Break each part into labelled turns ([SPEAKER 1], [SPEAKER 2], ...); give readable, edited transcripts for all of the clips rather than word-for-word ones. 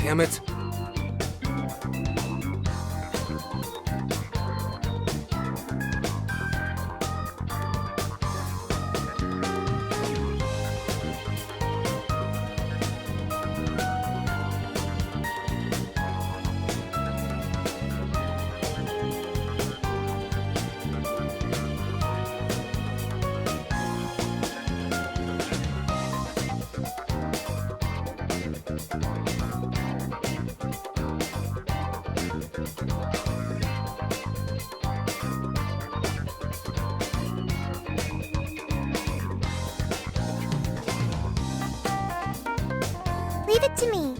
[SPEAKER 1] Damn it.
[SPEAKER 2] Leave it to me.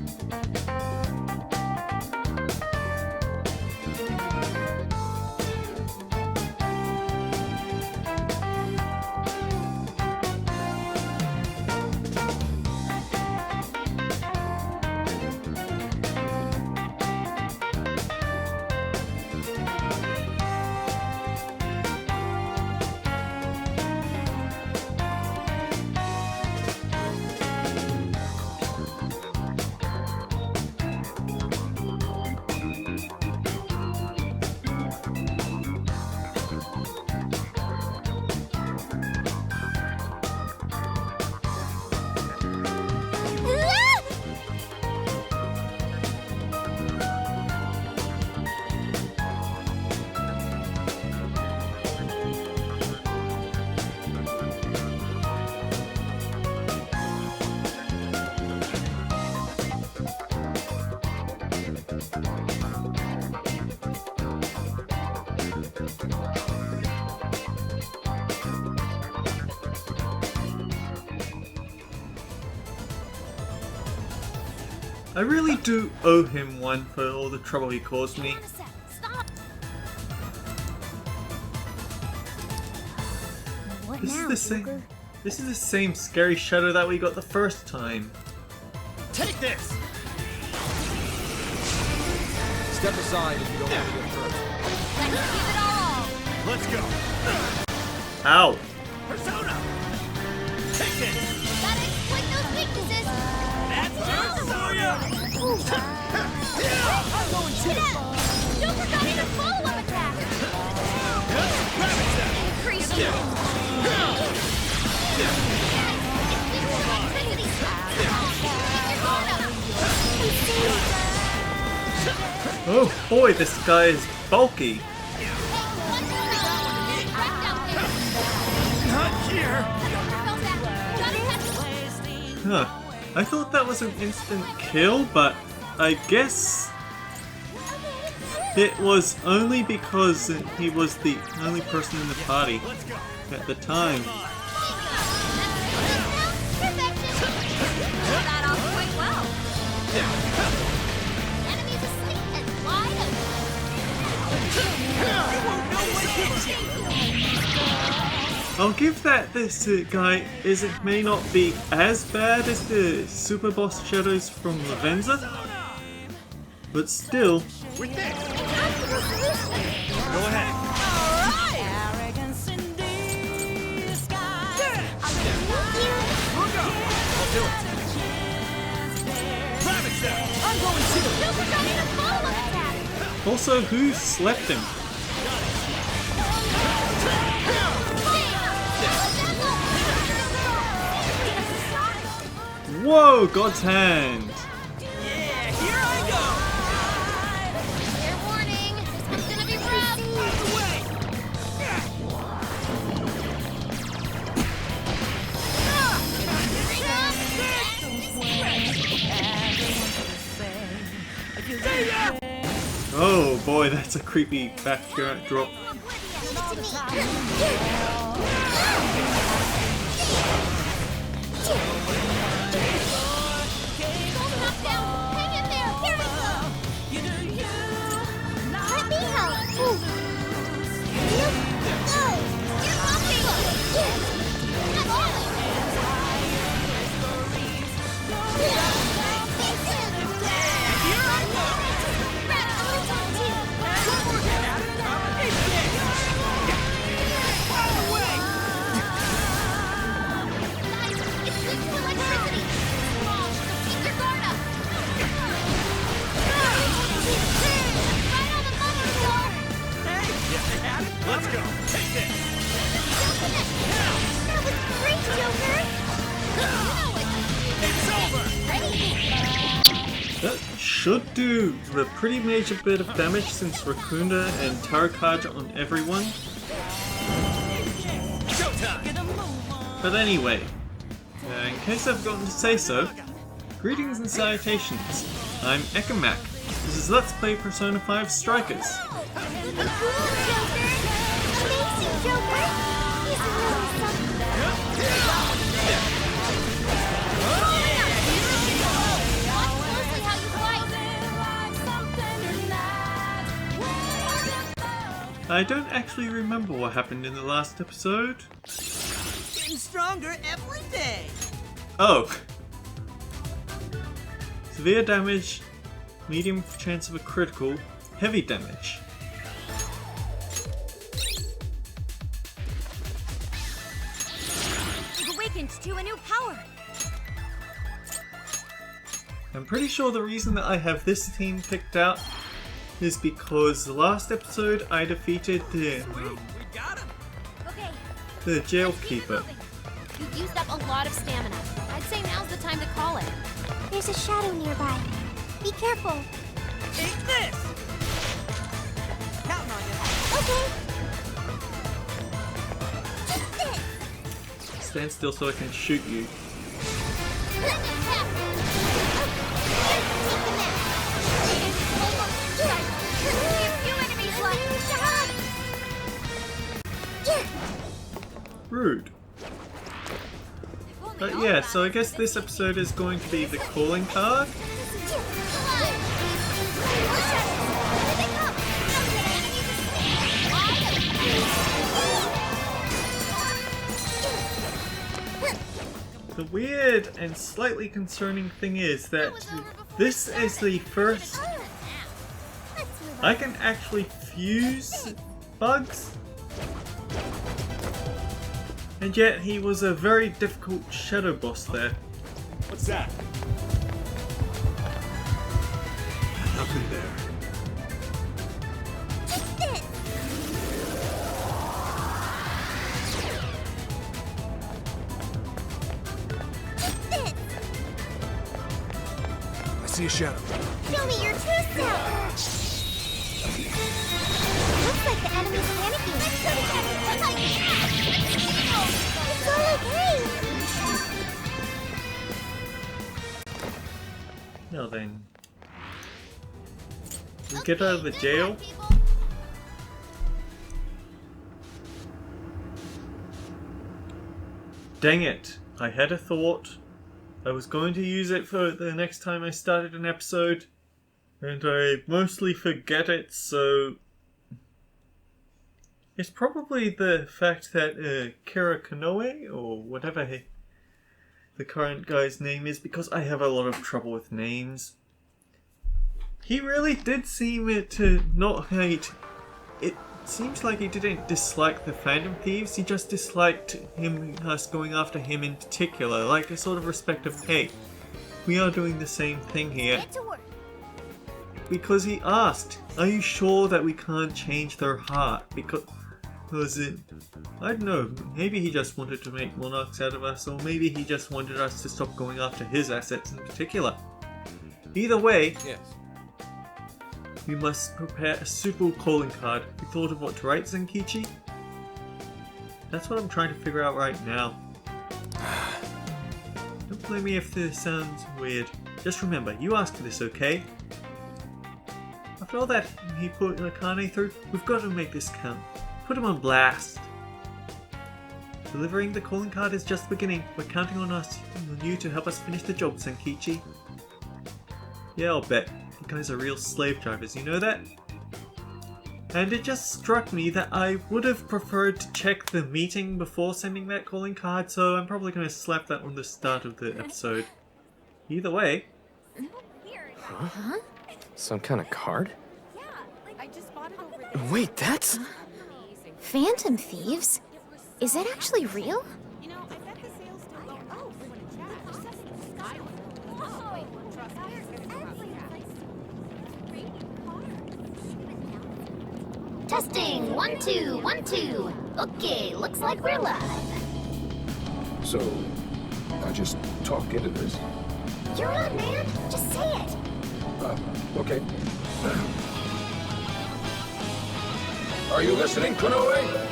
[SPEAKER 3] I really do owe him one for all the trouble he caused me.
[SPEAKER 2] What
[SPEAKER 3] This
[SPEAKER 2] now,
[SPEAKER 3] is the same.
[SPEAKER 2] Cougar?
[SPEAKER 3] This is the same scary shadow that we got the first time.
[SPEAKER 1] Take this! Step aside if you don't want to get hurt.
[SPEAKER 4] Let's give it all.
[SPEAKER 1] Let's go!
[SPEAKER 3] Ow!
[SPEAKER 1] Persona! Take this!
[SPEAKER 4] Gotta exploit those weaknesses.
[SPEAKER 1] That's just for you! I'm going to!
[SPEAKER 4] Don't forget a follow-up attack. Increase your
[SPEAKER 3] Oh boy, this guy is bulky.
[SPEAKER 1] Not here!
[SPEAKER 3] Huh. I thought that was an instant kill, but I guess it was only because he was the only person in the party at the time. I'll give that this guy may not be as bad as the super boss shadows from Lavenza, but still.
[SPEAKER 1] With this! Go ahead! I'll do it! I'm going to!
[SPEAKER 3] Also, who slept him? Whoa, God's hand!
[SPEAKER 1] Yeah, here I go!
[SPEAKER 4] Fair warning, this one's gonna be rough.
[SPEAKER 3] boy, that's a creepy backdrap drop.
[SPEAKER 2] Let me help. Ooh.
[SPEAKER 1] Let's go. Take this.
[SPEAKER 2] That was great, Joker.
[SPEAKER 1] It's over.
[SPEAKER 3] That should do a pretty major bit of damage since Raccoonda and Tarot on everyone.
[SPEAKER 1] Showtime.
[SPEAKER 3] But anyway, in case I've forgotten to say so, greetings and salutations. I'm Ekamak. This is Let's Play Persona 5 Strikers.
[SPEAKER 2] Cool, Joker. Amazing, Joker. He's really something.
[SPEAKER 3] I don't actually remember what happened in the last episode.
[SPEAKER 1] Getting stronger every day.
[SPEAKER 3] Oh. Severe damage, medium chance of a critical, heavy damage.
[SPEAKER 4] You've awakened to a new power.
[SPEAKER 3] I'm pretty sure the reason that I have this team picked out is because the last episode I defeated
[SPEAKER 1] We got him.
[SPEAKER 4] Okay.
[SPEAKER 3] the jail keeper.
[SPEAKER 4] You've used up a lot of stamina. I'd say now's the time to call it.
[SPEAKER 2] There's a shadow nearby. Be careful.
[SPEAKER 1] Take this. Counting on you.
[SPEAKER 2] Okay.
[SPEAKER 3] Stand still so I can shoot you. Rude. But yeah, so I guess this episode is going to be the calling card. The weird and slightly concerning thing is that this is the first I can actually fuse bugs, and yet he was a very difficult shadow boss there.
[SPEAKER 1] What's that?
[SPEAKER 3] Nothing there.
[SPEAKER 1] I see a shadow.
[SPEAKER 2] Show me your true self. Looks like the enemy's panicking. It's all okay.
[SPEAKER 3] Now then, we get out of the jail. Dang it! I had a thought. I was going to use it for the next time I started an episode, and I mostly forget it, so it's probably the fact that Kira Kanoe, or whatever the current guy's name is, because I have a lot of trouble with names. He really did seem to not hate. It seems like he didn't dislike the Phantom Thieves, he just disliked us going after him in particular, like a sort of respect of, hey, we are doing the same thing here.
[SPEAKER 4] Get to work.
[SPEAKER 3] Because he asked, are you sure that we can't change their heart? Because I don't know, maybe he just wanted to make monarchs out of us, or maybe he just wanted us to stop going after his assets in particular. Either way,
[SPEAKER 1] Yes.
[SPEAKER 3] we must prepare a suitable calling card. You thought of what to write, Zenkichi? That's what I'm trying to figure out right now. Don't blame me if this sounds weird. Just remember, you asked for this, okay? After all that he put Akane through, we've got to make this count. Put him on blast. Delivering the calling card is just beginning. We're counting on you to help us finish the job, Senkichi. Yeah, I'll bet. You guys are real slave drivers, you know that? And it just struck me that I would have preferred to check the meeting before sending that calling card, so I'm probably going to slap that on the start of the episode. Either way.
[SPEAKER 5] Huh? Some kind of card?
[SPEAKER 4] Yeah, like I just bought it over there.
[SPEAKER 5] Wait, that's...
[SPEAKER 2] Phantom thieves? Is it actually real?
[SPEAKER 4] You know, I bet the sales still go. Oh, we want to chat.
[SPEAKER 2] Testing, 1, 2, 1, 2. Okay, looks like we're live.
[SPEAKER 6] So, I just talk into this.
[SPEAKER 2] You're on, man. Just say it.
[SPEAKER 6] Okay. Are you listening, Konoe?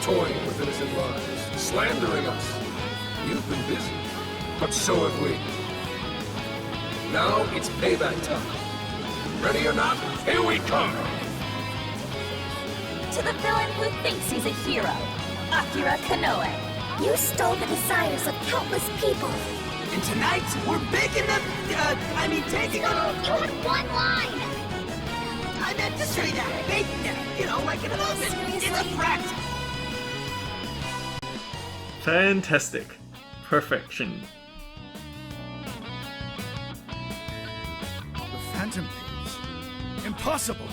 [SPEAKER 6] Toying with innocent lives, slandering us. You've been busy, but so have we. Now it's payback time. Ready or not, here we come!
[SPEAKER 2] To the villain who thinks he's a hero, Akira Konoe. You stole the desires of countless people.
[SPEAKER 1] And tonight, we're baking them, taking them.
[SPEAKER 2] You had one line.
[SPEAKER 1] I meant to say that. Baking them, like in an oven. It's a threat.
[SPEAKER 3] Fantastic. Perfection.
[SPEAKER 1] The Phantom Thieves? Impossible.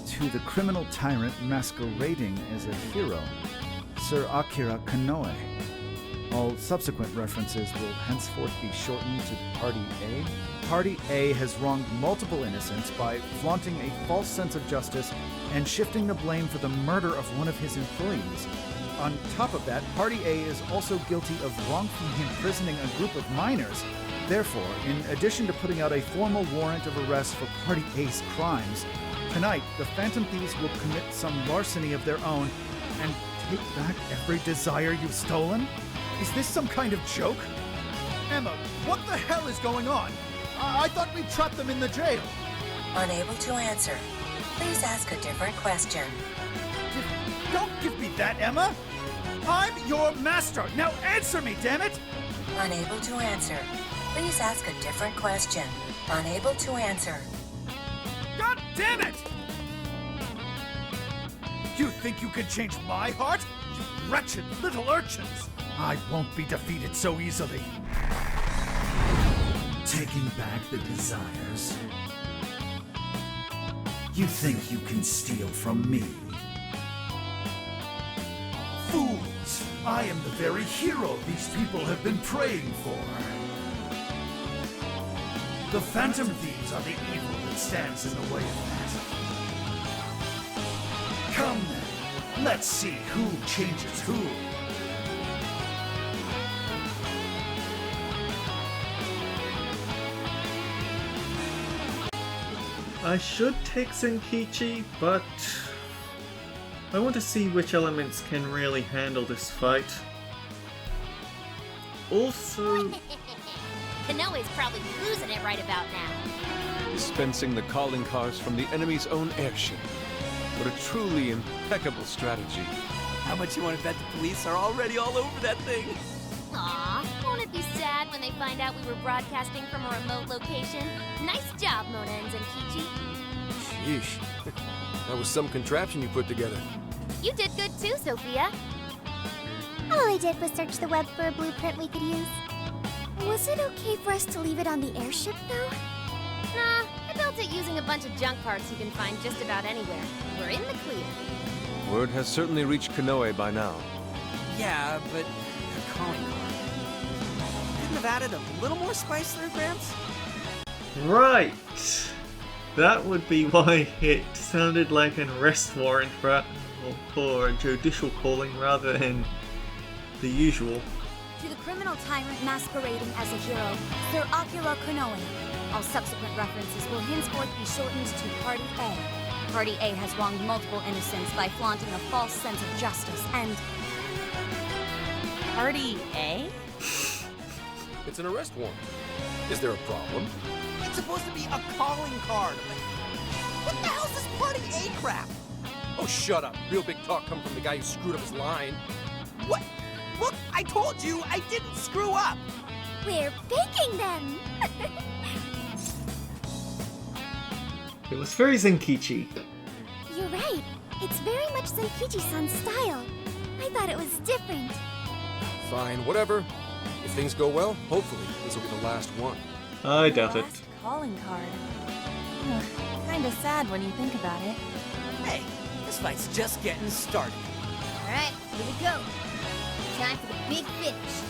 [SPEAKER 7] To the criminal tyrant masquerading as a hero, Sir Akira Konoe. All subsequent references will henceforth be shortened to Party A. Party A has wronged multiple innocents by flaunting a false sense of justice and shifting the blame for the murder of one of his employees. On top of that, Party A is also guilty of wrongfully imprisoning a group of minors. Therefore, in addition to putting out a formal warrant of arrest for Party A's crimes, tonight the Phantom Thieves will commit some larceny of their own and take back every desire you've stolen? Is this some kind of joke? Emma, what the hell is going on? I thought we trapped them in the jail.
[SPEAKER 8] Unable to answer. Please ask a different question.
[SPEAKER 7] Don't give me that, Emma! I'm your master! Now answer me, damn it!
[SPEAKER 8] Unable to answer. Please ask a different question. Unable to answer.
[SPEAKER 7] God damn it! You think you can change my heart? You wretched little urchins! I won't be defeated so easily. Taking back the desires. You think you can steal from me? Fools! I am the very hero these people have been praying for. The Phantom Thieves are the evil that stands in the way of that. Come then, let's see who changes who.
[SPEAKER 3] I should take Senkichi, but I want to see which elements can really handle this fight. Also,
[SPEAKER 4] Konoe's probably losing it right about now.
[SPEAKER 9] Dispensing the calling cards from the enemy's own airship. What a truly impeccable strategy.
[SPEAKER 1] How much you want to bet the police are already all over that thing?
[SPEAKER 4] Aw, won't it be sad when they find out we were broadcasting from a remote location? Nice job, Mona and Zenkichi.
[SPEAKER 6] Sheesh. That was some contraption you put together.
[SPEAKER 4] You did good too, Sophia.
[SPEAKER 2] All I did was search the web for a blueprint we could use. Was it okay for us to leave it on the airship, though?
[SPEAKER 4] Nah, I built it using a bunch of junk parts you can find just about anywhere. We're in the clear.
[SPEAKER 9] Word has certainly reached Konoe by now.
[SPEAKER 1] Yeah, but a calling card. Couldn't have added a little more spice there, Gramps?
[SPEAKER 3] right! That would be why it sounded like an arrest warrant for a judicial calling rather than the usual.
[SPEAKER 2] To the criminal tyrant masquerading as a hero, Sir Akira Konoe. All subsequent references will henceforth be shortened to Party A. Party A has wronged multiple innocents by flaunting a false sense of justice and...
[SPEAKER 8] Party A?
[SPEAKER 6] It's an arrest warrant. Is there a problem?
[SPEAKER 1] It's supposed to be a calling card. What the hell's this Party A crap?
[SPEAKER 9] Oh, shut up. Real big talk come from the guy who screwed up his line.
[SPEAKER 1] What? Look, I told you I didn't screw up.
[SPEAKER 4] We're baking them!
[SPEAKER 3] It was very Zenkichi.
[SPEAKER 4] You're right. It's very much Zenkichi-san's style. I thought it was different.
[SPEAKER 9] Fine, whatever. If things go well, hopefully this will be the last one.
[SPEAKER 3] I doubt it.
[SPEAKER 10] Last calling card. Kinda sad when you think about it.
[SPEAKER 1] Hey, this fight's just getting started.
[SPEAKER 4] Alright, here we go. Time for the big finish.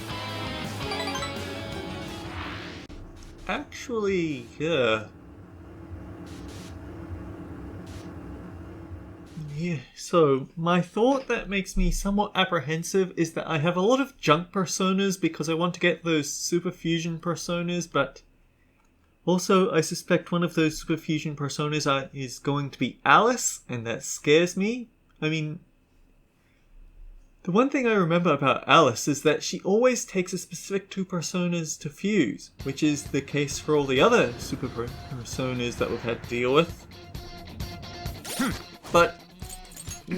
[SPEAKER 3] Actually, yeah. Yeah, so my thought that makes me somewhat apprehensive is that I have a lot of junk personas because I want to get those super fusion personas, but also I suspect one of those super fusion personas is going to be Alice, and that scares me. I mean, the one thing I remember about Alice is that she always takes a specific two personas to fuse, which is the case for all the other super personas that we've had to deal with. But we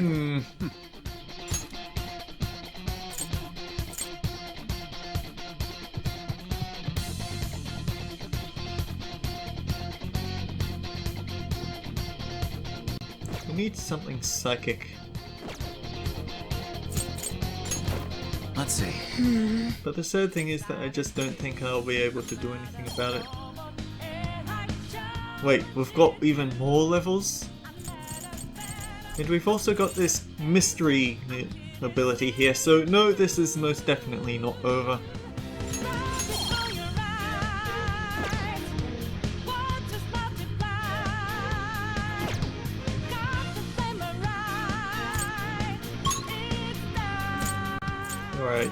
[SPEAKER 3] need something psychic.
[SPEAKER 1] Let's see.
[SPEAKER 3] But the sad thing is that I just don't think I'll be able to do anything about it. Wait, we've got even more levels? And we've also got this mystery ability here, so no, this is most definitely not over. Alright.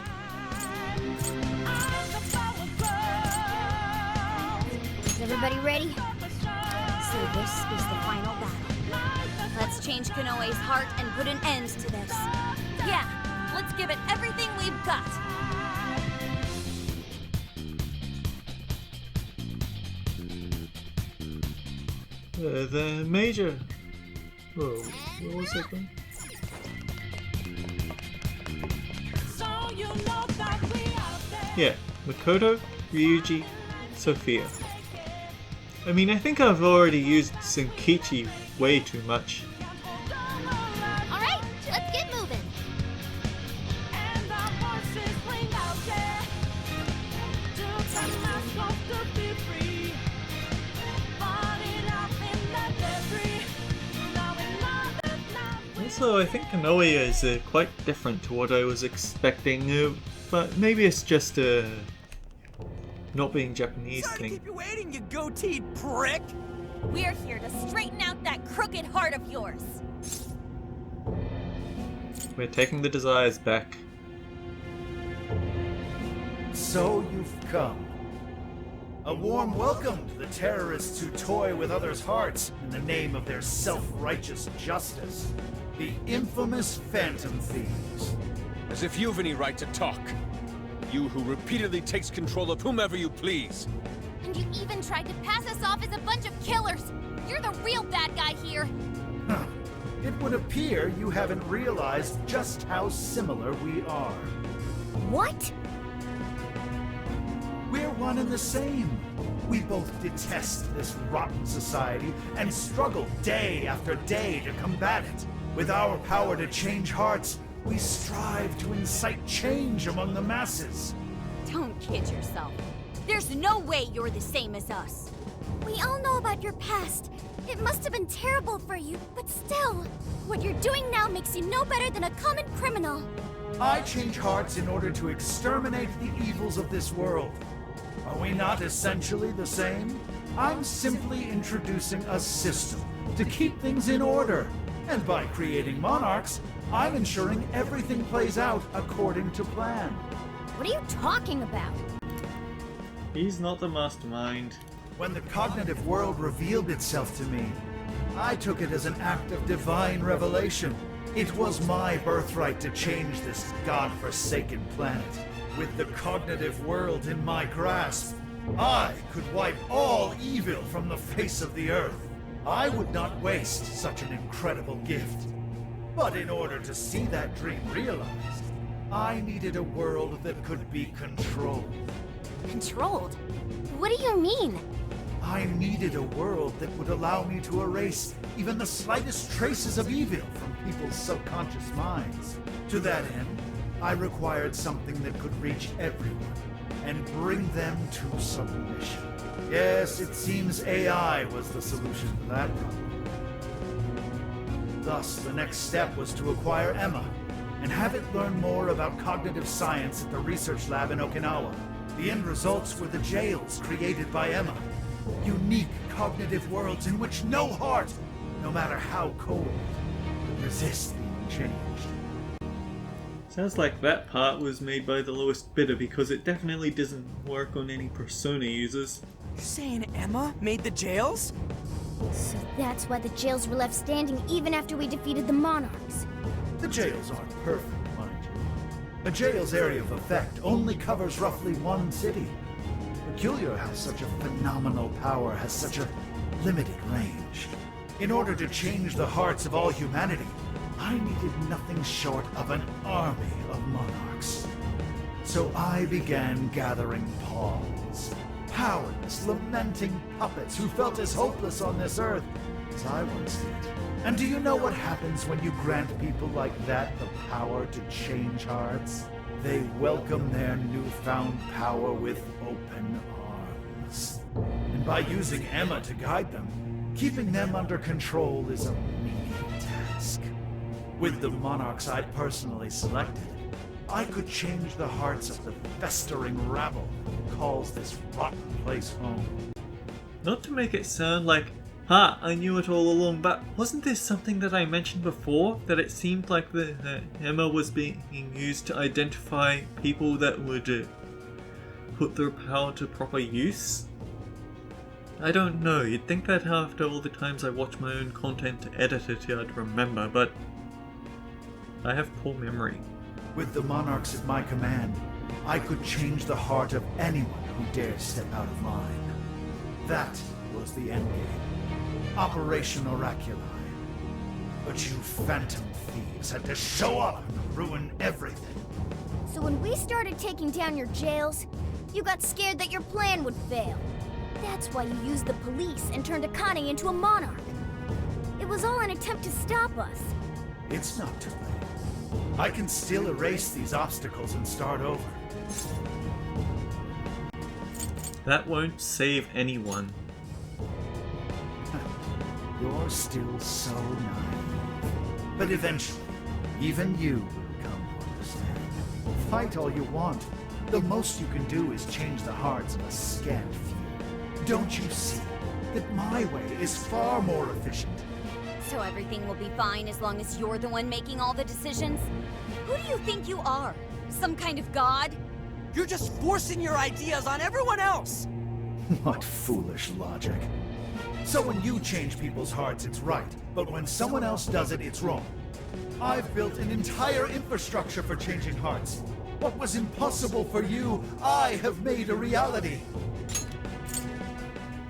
[SPEAKER 2] Is everybody ready? So this is the final battle. Let's change Konoe's heart and put an end to this.
[SPEAKER 10] Yeah, let's give it everything we've got.
[SPEAKER 3] The major... Whoa, what was it then? Yeah, Makoto, Ryuji, Sophia. I mean, I think I've already used Zenkichi way too much.
[SPEAKER 4] Alright, let's get moving.
[SPEAKER 3] Also, I think Konoe is quite different to what I was expecting, but maybe it's just a not being Japanese
[SPEAKER 1] Sorry to
[SPEAKER 3] thing.
[SPEAKER 1] keep you waiting, you goateed prick.
[SPEAKER 10] We're here to straighten out that crooked heart of yours.
[SPEAKER 3] We're taking the desires back.
[SPEAKER 7] So you've come. A warm welcome to the terrorists who toy with others' hearts in the name of their self-righteous justice. The infamous Phantom Thieves.
[SPEAKER 9] As if you've any right to talk. You who repeatedly takes control of whomever you please.
[SPEAKER 4] And you even tried to pass us off as a bunch of killers. You're the real bad guy here.
[SPEAKER 7] Huh. It would appear you haven't realized just how similar we are.
[SPEAKER 2] What?
[SPEAKER 7] We're one and the same. We both detest this rotten society and struggle day after day to combat it. With our power to change hearts, we strive to incite change among the masses.
[SPEAKER 2] Don't kid yourself. There's no way you're the same as us.
[SPEAKER 4] We all know about your past. It must have been terrible for you, but still, what you're doing now makes you no better than a common criminal.
[SPEAKER 7] I change hearts in order to exterminate the evils of this world. Are we not essentially the same? I'm simply introducing a system to keep things in order. And by creating monarchs, I'm ensuring everything plays out according to plan.
[SPEAKER 2] What are you talking about?
[SPEAKER 3] He's not the mastermind.
[SPEAKER 7] When the cognitive world revealed itself to me, I took it as an act of divine revelation. It was my birthright to change this god-forsaken planet. With the cognitive world in my grasp, I could wipe all evil from the face of the earth. I would not waste such an incredible gift. But in order to see that dream realized, I needed a world that could be controlled.
[SPEAKER 4] Controlled? What do you mean?
[SPEAKER 7] I needed a world that would allow me to erase even the slightest traces of evil from people's subconscious minds. To that end, I required something that could reach everyone and bring them to submission. Yes, it seems AI was the solution to that problem. Thus, the next step was to acquire Emma and have it learn more about cognitive science at the research lab in Okinawa. The end results were the jails created by Emma. Unique cognitive worlds in which no heart, no matter how cold, could resist being changed.
[SPEAKER 3] Sounds like that part was made by the lowest bidder because it definitely doesn't work on any Persona users.
[SPEAKER 1] You're saying Emma made the jails?
[SPEAKER 4] So that's why the jails were left standing even after we defeated the monarchs.
[SPEAKER 7] The jails aren't perfect, mind you. A jail's area of effect only covers roughly one city. Peculiar how such a phenomenal power has such a limited range. In order to change the hearts of all humanity, I needed nothing short of an army of monarchs. So I began gathering pawns. Powerless, lamenting puppets who felt as hopeless on this earth as I once did. And do you know what happens when you grant people like that the power to change hearts? They welcome their newfound power with open arms. And by using Emma to guide them, keeping them under control is a menial task. With the monarchs I'd personally selected, I could change the hearts of the festering rabble who calls this rotten place home.
[SPEAKER 3] Not to make it sound like, I knew it all along, but wasn't this something that I mentioned before? That it seemed like the Emma was being used to identify people that would put their power to proper use? I don't know, you'd think that after all the times I watch my own content to edit it, I'd remember, but I have poor memory.
[SPEAKER 7] With the monarchs at my command, I could change the heart of anyone who dared step out of mine. That was the endgame. Operation Oraculi. But you phantom thieves had to show up and ruin everything.
[SPEAKER 4] So when we started taking down your jails, you got scared that your plan would fail. That's why you used the police and turned Akane into a monarch. It was all an attempt to stop us.
[SPEAKER 7] It's not too late. I can still erase these obstacles and start over.
[SPEAKER 3] That won't save anyone.
[SPEAKER 7] You're still so naive. But eventually, even you will come to understand. Fight all you want. The most you can do is change the hearts of a scant few. Don't you see that my way is far more efficient?
[SPEAKER 2] So everything will be fine as long as you're the one making all the decisions? Who do you think you are? Some kind of god?
[SPEAKER 1] You're just forcing your ideas on everyone else!
[SPEAKER 7] What foolish logic. So when you change people's hearts, it's right. But when someone else does it, it's wrong. I've built an entire infrastructure for changing hearts. What was impossible for you, I have made a reality.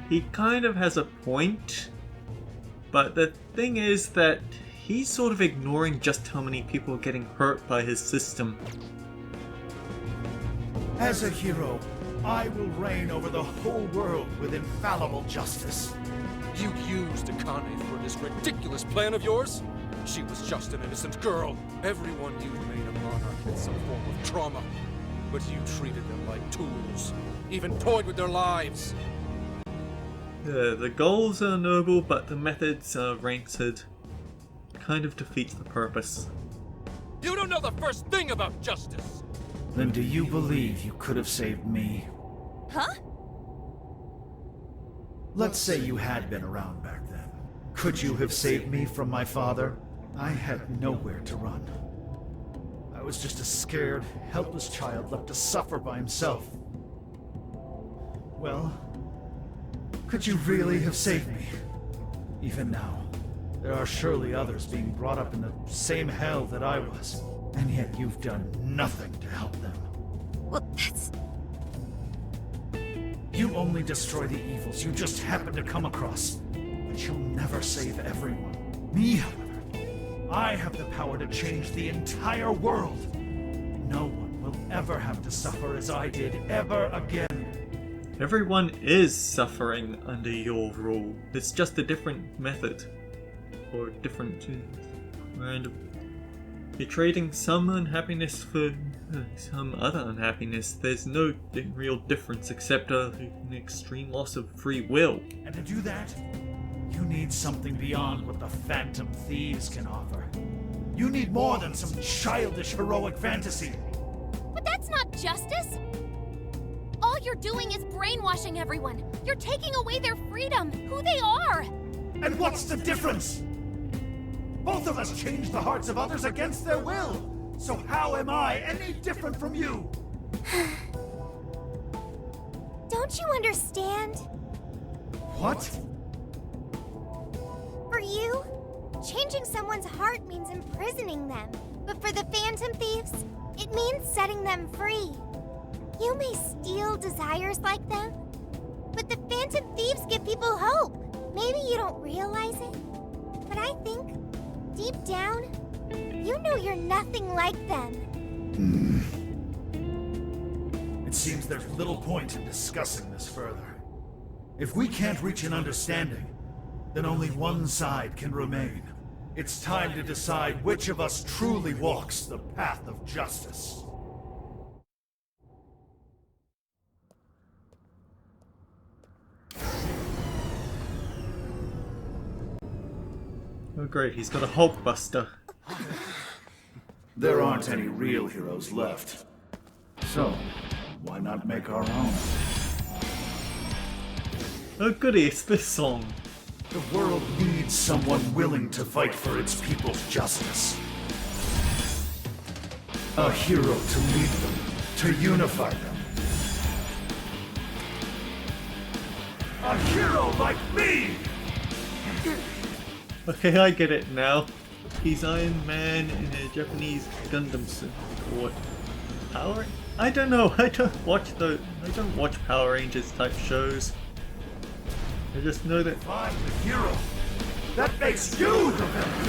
[SPEAKER 3] He kind of has a point, but the thing is that he's sort of ignoring just how many people are getting hurt by his system.
[SPEAKER 7] As a hero, I will reign over the whole world with infallible justice.
[SPEAKER 6] You used Akane for this ridiculous plan of yours? She was just an innocent girl. Everyone you made a monarch had some form of trauma. But you treated them like tools. Even toyed with their lives.
[SPEAKER 3] The goals are noble, but the methods are rancid. Kind of defeats the purpose.
[SPEAKER 6] You don't know the first thing about justice!
[SPEAKER 7] Then do you believe you could have saved me?
[SPEAKER 2] Huh?
[SPEAKER 7] Let's say you had been around back then. Could you have saved me from my father? I had nowhere to run. I was just a scared, helpless child left to suffer by himself. Well, could you really have saved me? Even now, there are surely others being brought up in the same hell that I was, and yet you've done nothing to help them.
[SPEAKER 2] Well, that's...
[SPEAKER 7] You only destroy the evils you just happen to come across. But you'll never save everyone. Me, however, I have the power to change the entire world. No one will ever have to suffer as I did ever again.
[SPEAKER 3] Everyone is suffering under your rule. It's just a different method. Or different random. You're trading some unhappiness for some other unhappiness. There's no real difference except an extreme loss of free will.
[SPEAKER 7] And to do that, you need something beyond what the Phantom Thieves can offer. You need more than some childish heroic fantasy.
[SPEAKER 4] But that's not justice! All you're doing is brainwashing everyone. You're taking away their freedom, who they are!
[SPEAKER 7] And what's the difference? Both of us change the hearts of others against their will. So how am I any different from you?
[SPEAKER 4] Don't you understand?
[SPEAKER 7] What?
[SPEAKER 4] For you, changing someone's heart means imprisoning them. But for the Phantom Thieves, it means setting them free. You may steal desires like them, but the Phantom Thieves give people hope. Maybe you don't realize it, but I think, deep down, you know you're nothing like them.
[SPEAKER 7] It seems there's little point in discussing this further. If we can't reach an understanding, then only one side can remain. It's time to decide which of us truly walks the path of justice.
[SPEAKER 3] Oh great, he's got a Hulkbuster.
[SPEAKER 7] There aren't any real heroes left. So, why not make our own?
[SPEAKER 3] Oh goody, it's this song.
[SPEAKER 7] The world needs someone willing to fight for its people's justice. A hero to lead them, to unify them. A hero like me!
[SPEAKER 3] Okay, I get it now. He's Iron Man in a Japanese Gundam suit. Or what? Power? I don't know. I don't watch Power Rangers type shows. I just know that.
[SPEAKER 7] I'm the hero. That makes you the villain.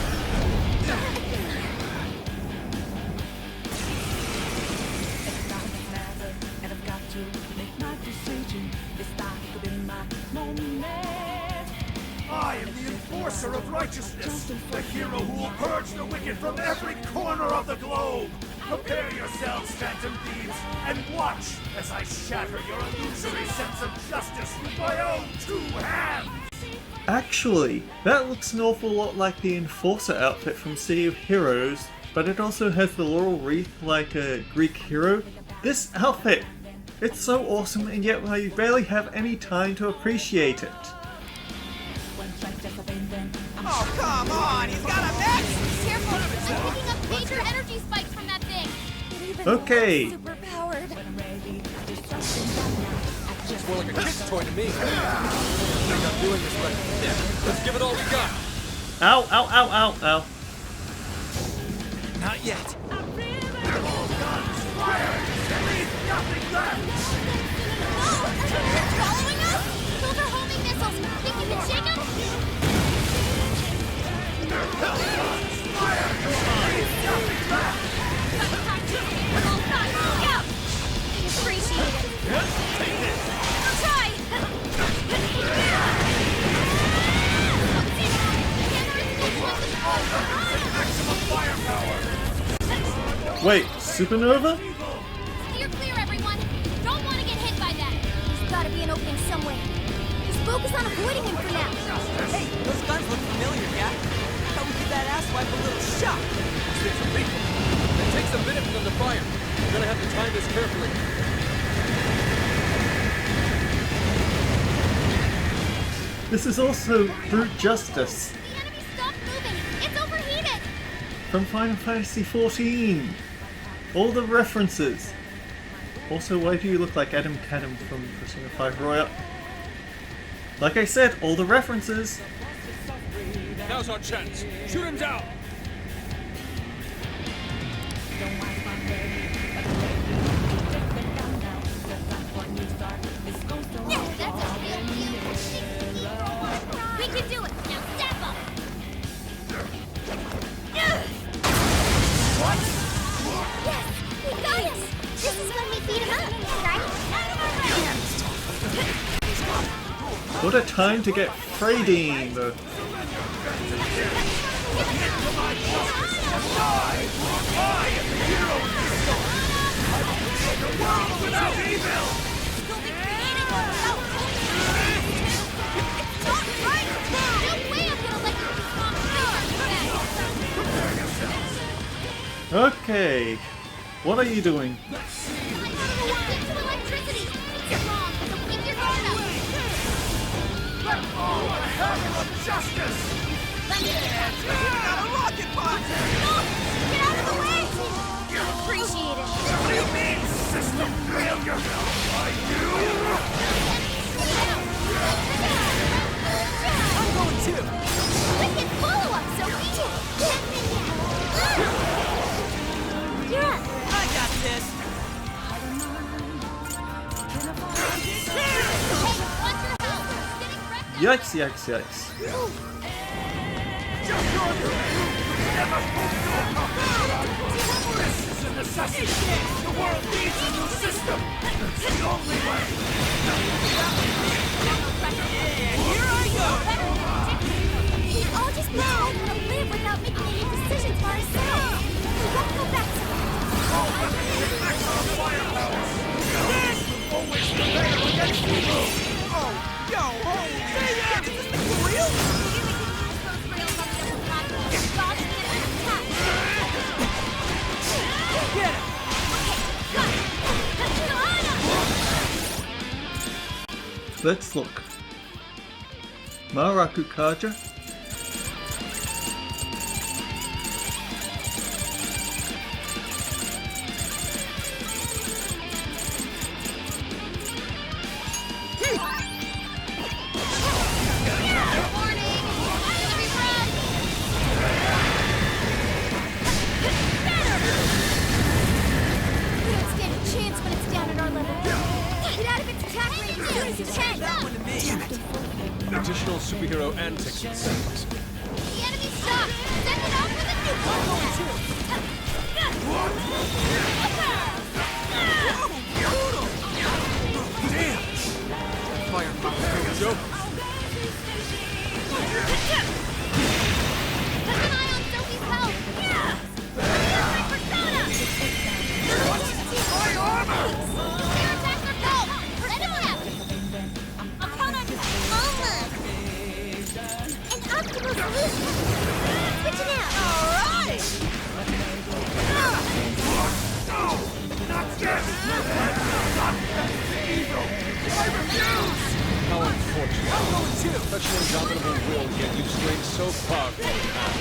[SPEAKER 7] I am the enforcer of righteousness, the hero who will purge the wicked from every corner of the globe. Prepare yourselves, Phantom Thieves, and watch as I shatter your illusory sense of justice with my own two hands!
[SPEAKER 3] Actually, that looks an awful lot like the Enforcer outfit from City of Heroes, but it also has the laurel wreath like a Greek hero. This outfit! It's so awesome, and yet I barely have any time to appreciate it.
[SPEAKER 1] Oh, come on! He's got a mix!
[SPEAKER 4] Careful! I'm picking up major energy spikes from that thing!
[SPEAKER 3] Okay.
[SPEAKER 4] Superpowered.
[SPEAKER 5] It's more like a kid's toy to me. I think I'm doing this, but yeah, let's give it all we got.
[SPEAKER 3] Ow, ow, ow, ow, ow.
[SPEAKER 1] Not yet.
[SPEAKER 7] They're all guns, fire! There leaves nothing left!
[SPEAKER 4] Oh! They're following us? Those are homing missiles! Think you can shake them?
[SPEAKER 7] Fire! There leaves nothing left!
[SPEAKER 4] All sides, look out! Appreciate it.
[SPEAKER 1] Take this!
[SPEAKER 4] I'll try!
[SPEAKER 7] Maximum firepower!
[SPEAKER 3] Wait, Supernova?
[SPEAKER 4] Steer clear, everyone! Don't want to get hit by that! There's gotta be an opening somewhere. Just focus on avoiding him for now.
[SPEAKER 1] Hey, those guns look familiar, yeah? Thought we give that asswipe a little shock.
[SPEAKER 5] Stick some people. It takes a minute for them to fire. We're gonna have to time this carefully.
[SPEAKER 3] This is also Brute Justice
[SPEAKER 4] The enemy stopped moving! It's overheated!
[SPEAKER 3] from Final Fantasy XIV. All the references. Also, why do you look like Adam Cadam from Persona 5 Royal? Like I said, all the references.
[SPEAKER 9] Now's our chance. Shoot him down.
[SPEAKER 4] Yes!
[SPEAKER 3] What a time to get Frading! Okay, what are you doing?
[SPEAKER 4] Appreciate it.
[SPEAKER 6] System failure!
[SPEAKER 1] I'm going too.
[SPEAKER 4] Wicked follow-up, Sophie! You're up.
[SPEAKER 1] I got this.
[SPEAKER 4] Hey, watch your health! Getting wrecked.
[SPEAKER 3] Yikes, yikes, yikes.
[SPEAKER 6] This is a necessity! The world needs a new system! It's the only way!
[SPEAKER 1] Here I go.
[SPEAKER 4] We all just need to learn how to live without making any decisions for ourselves. We won't go back to
[SPEAKER 6] Always prevail against evil!
[SPEAKER 1] Oh, yo, holy man! Is this thing for real? Get it!
[SPEAKER 3] Let's look. Marakukaja?
[SPEAKER 9] Additional superhero antics.
[SPEAKER 4] The enemy stopped! Send it off with a
[SPEAKER 1] Fire.
[SPEAKER 9] Joke.
[SPEAKER 4] Keep an eye on Sophie's health! My persona! Your attacks are gold! Let him out! I'll count on you! Almost! An optimal solution! Switch it out!
[SPEAKER 1] Alright!
[SPEAKER 9] How unfortunate.
[SPEAKER 1] I'm going too.
[SPEAKER 9] Such an indomitable will, yet you strayed so far from the path.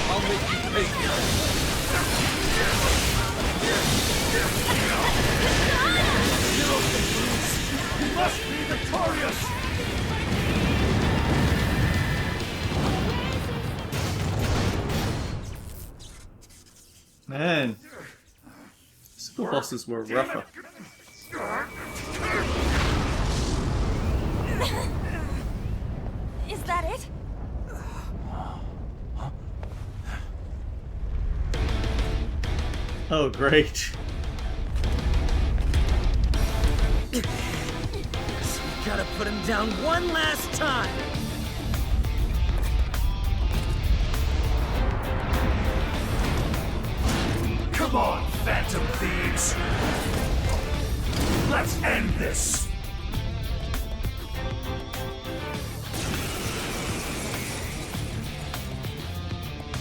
[SPEAKER 9] I'll make you pay for
[SPEAKER 6] You must be victorious!
[SPEAKER 3] Man. Super bosses were rougher.
[SPEAKER 10] Is that it?
[SPEAKER 3] Oh, great.
[SPEAKER 1] Gotta put him down one last time.
[SPEAKER 6] Come on, Phantom Thieves! Let's end this!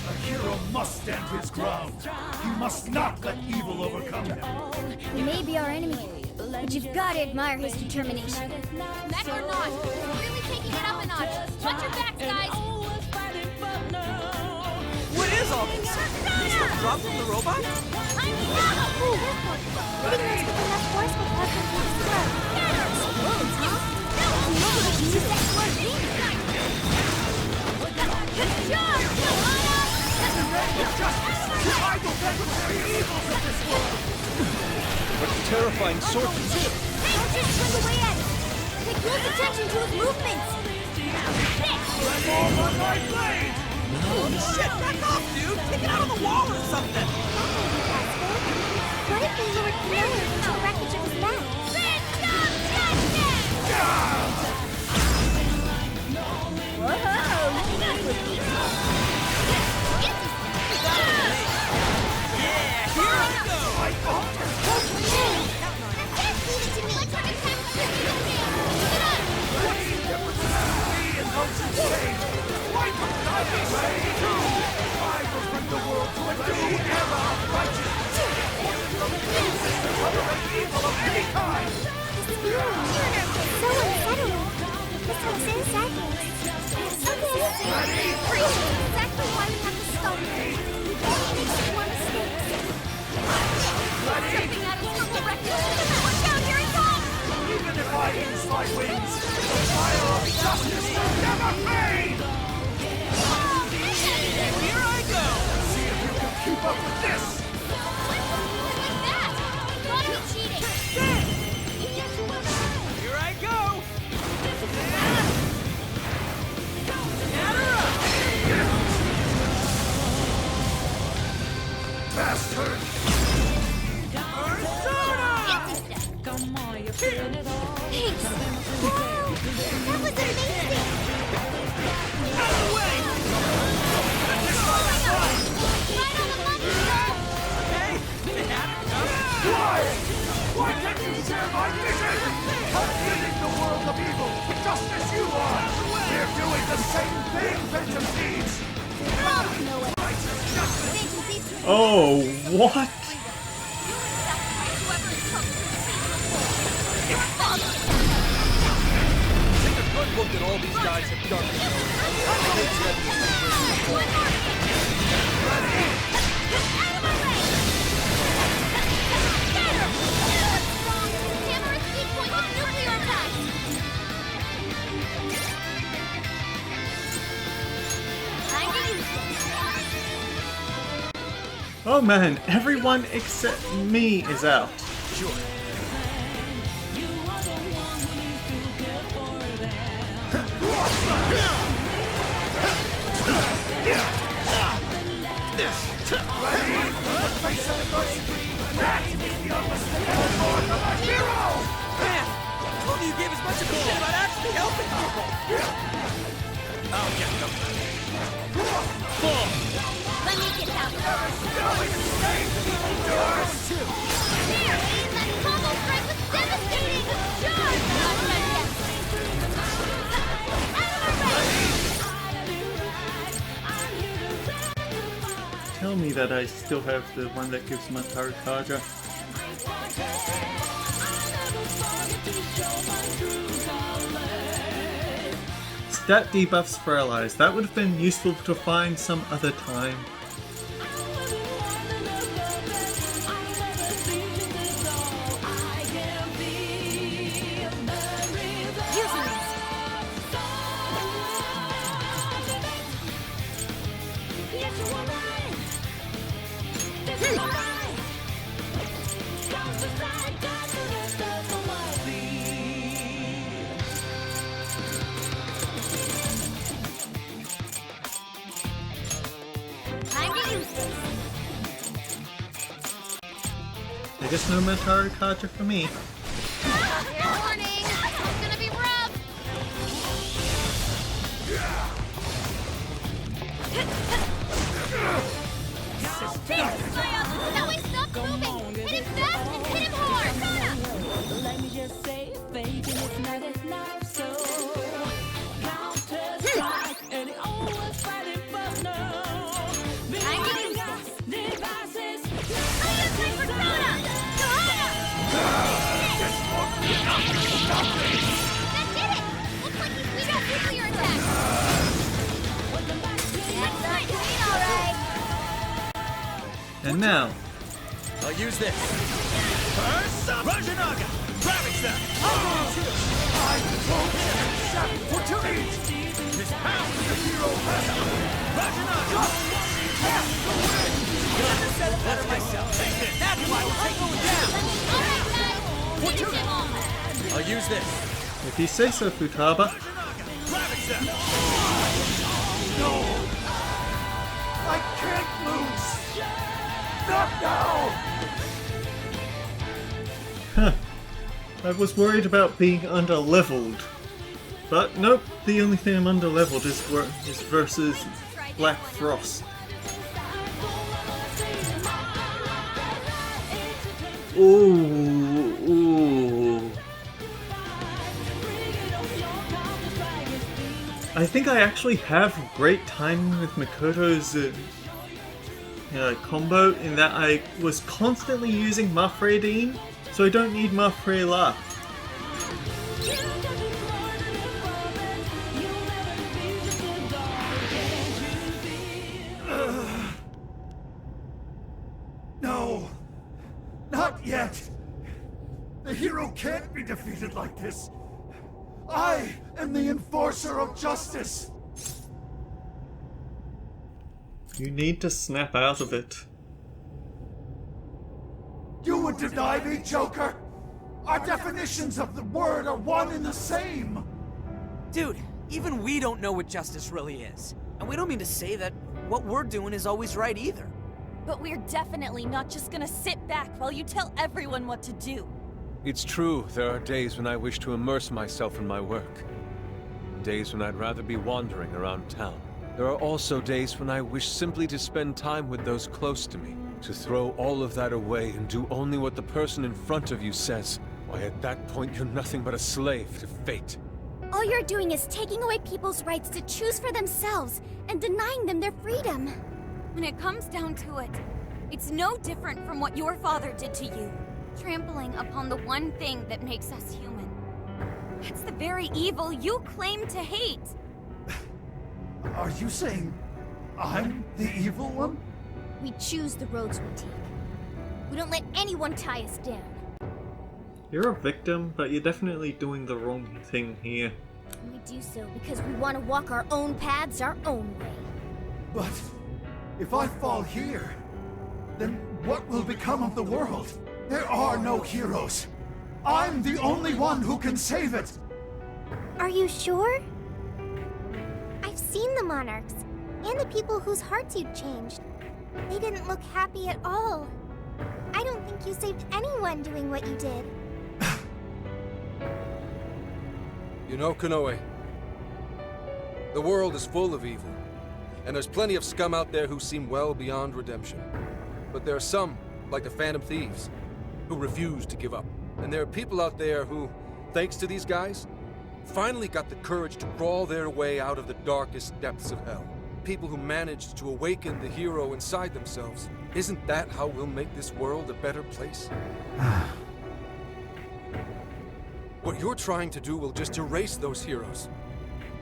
[SPEAKER 6] A hero must stand his ground. You must not let evil overcome him.
[SPEAKER 4] He may be our enemy, but you've got to admire his determination.
[SPEAKER 11] Mech or not, we're really taking it up a notch. Watch your backs, guys.
[SPEAKER 1] What is all this? This stuff dropped from the robot?
[SPEAKER 4] Hitting us with enough force will cause them to explode. Explodes, huh? Maybe we can use that for a beam. Good job, Joanna!
[SPEAKER 6] I don't necessary evils of this world!
[SPEAKER 9] What terrifying sword.
[SPEAKER 4] Don't just swing away at it. Pay close attention to his movements.
[SPEAKER 6] Let all on my blade!
[SPEAKER 1] Holy shit, back off, dude! Take it out on the wall or something!
[SPEAKER 4] What if we lured Kanoa into the wreckage of his mech? So unsettling. This makes it exactly. Okay. Freeze is exactly why we have to stop him. We only make some more mistakes. Jumping out of circle rectangle. Watch out, here he comes!
[SPEAKER 12] Even if I use my wings, the fire of justice will never fade!
[SPEAKER 1] Here I go!
[SPEAKER 12] See if you can keep up with this!
[SPEAKER 11] Like that! Gotta be cheating!
[SPEAKER 1] Here I go!
[SPEAKER 12] Bastard!
[SPEAKER 4] Thanks! Wow! That was amazing!
[SPEAKER 12] Out of the way!
[SPEAKER 11] Right on the money, Joe!
[SPEAKER 12] Why? Why can't you share my vision? I'm ridding the world of evil, just as you are! We're doing the same thing, Phantom Thieves!
[SPEAKER 3] Oh, what?
[SPEAKER 5] Take a good look at all these guys have done.
[SPEAKER 11] Hammer a speed point with nuclear attacks! Time to use this.
[SPEAKER 3] Oh man, everyone except me is out.
[SPEAKER 5] Sure.
[SPEAKER 1] Man! Told you you gave as much of a shit about actually helping people!
[SPEAKER 5] I'll get them.
[SPEAKER 11] Let me get that There! That combo strike was devastating! Charge!
[SPEAKER 3] Tell me that I still have the one that gives Mataru Kaja. Stat debuffs for allies. That would have been useful to find some other time.
[SPEAKER 11] Time to use this!
[SPEAKER 3] I guess no Mataru Kaja for me.
[SPEAKER 11] Warning! It's gonna be rough! There! That way, stop moving! Hit him fast and hit him hard!
[SPEAKER 13] Let me just say, faking it's not enough, so counter strike, and it always fighting for no.
[SPEAKER 11] I'm getting
[SPEAKER 13] devices.
[SPEAKER 11] Time for Krona! That did it! Looks like we got nuclear attacks! That's not clean, alright!
[SPEAKER 3] And now,
[SPEAKER 5] I'll use this. First up, Rajanaga! Ravage them!
[SPEAKER 12] I won't accept what you eat!
[SPEAKER 5] His power is
[SPEAKER 12] The hero has
[SPEAKER 5] Rajanaga!
[SPEAKER 1] Couldn't have said it better myself. That's why we're taking him down!
[SPEAKER 11] Alright, guys! Finish him off!
[SPEAKER 5] I'll use this.
[SPEAKER 3] if you say so, Futaba.
[SPEAKER 5] Ravage them!
[SPEAKER 12] No! I can't lose! Not now!
[SPEAKER 3] Huh. I was worried about being under-leveled. But nope, the only thing I'm under-leveled is versus Black Frost. Ooh. I think I actually have great timing with Makoto's combo in that I was constantly using Mafredine, so I don't need Mafrela.
[SPEAKER 12] can't! The hero can't be defeated like this! I am the enforcer of justice!
[SPEAKER 3] You need to snap out of it.
[SPEAKER 12] You would deny me, Joker? Our definitions of the word are one and the same!
[SPEAKER 1] Dude, even we don't know what justice really is. And we don't mean to say that what we're doing is always right either.
[SPEAKER 10] But we're definitely not just gonna sit back while you tell everyone what to do.
[SPEAKER 9] It's true, there are days when I wish to immerse myself in my work. Days when I'd rather be wandering around town. There are also days when I wish simply to spend time with those close to me. To throw all of that away and do only what the person in front of you says. Why, at that point, you're nothing but a slave to fate.
[SPEAKER 4] All you're doing is taking away people's rights to choose for themselves and denying them their freedom.
[SPEAKER 2] When it comes down to it, it's no different from what your father did to you. Trampling upon the one thing that makes us human. That's the very evil you claim to hate.
[SPEAKER 12] Are you saying I'm the evil one?
[SPEAKER 4] We choose the roads we take. We don't let anyone tie us down.
[SPEAKER 3] You're a victim, but you're definitely doing the wrong thing here.
[SPEAKER 4] And we do so because we want to walk our own paths our own way.
[SPEAKER 12] But if I fall here, then what will become of the world? There are no heroes. I'm the only one who can save it.
[SPEAKER 4] Are you sure? I've seen the monarchs, and the people whose hearts you'd changed. They didn't look happy at all. I don't think you saved anyone doing what you did.
[SPEAKER 5] You know, Konoe, the world is full of evil, and there's plenty of scum out there who seem well beyond redemption. But there are some, like the Phantom Thieves, who refuse to give up. And there are people out there who, thanks to these guys, finally got the courage to crawl their way out of the darkest depths of hell. People who managed to awaken the hero inside themselves. Isn't that how we'll make this world a better place? What you're trying to do will just erase those heroes.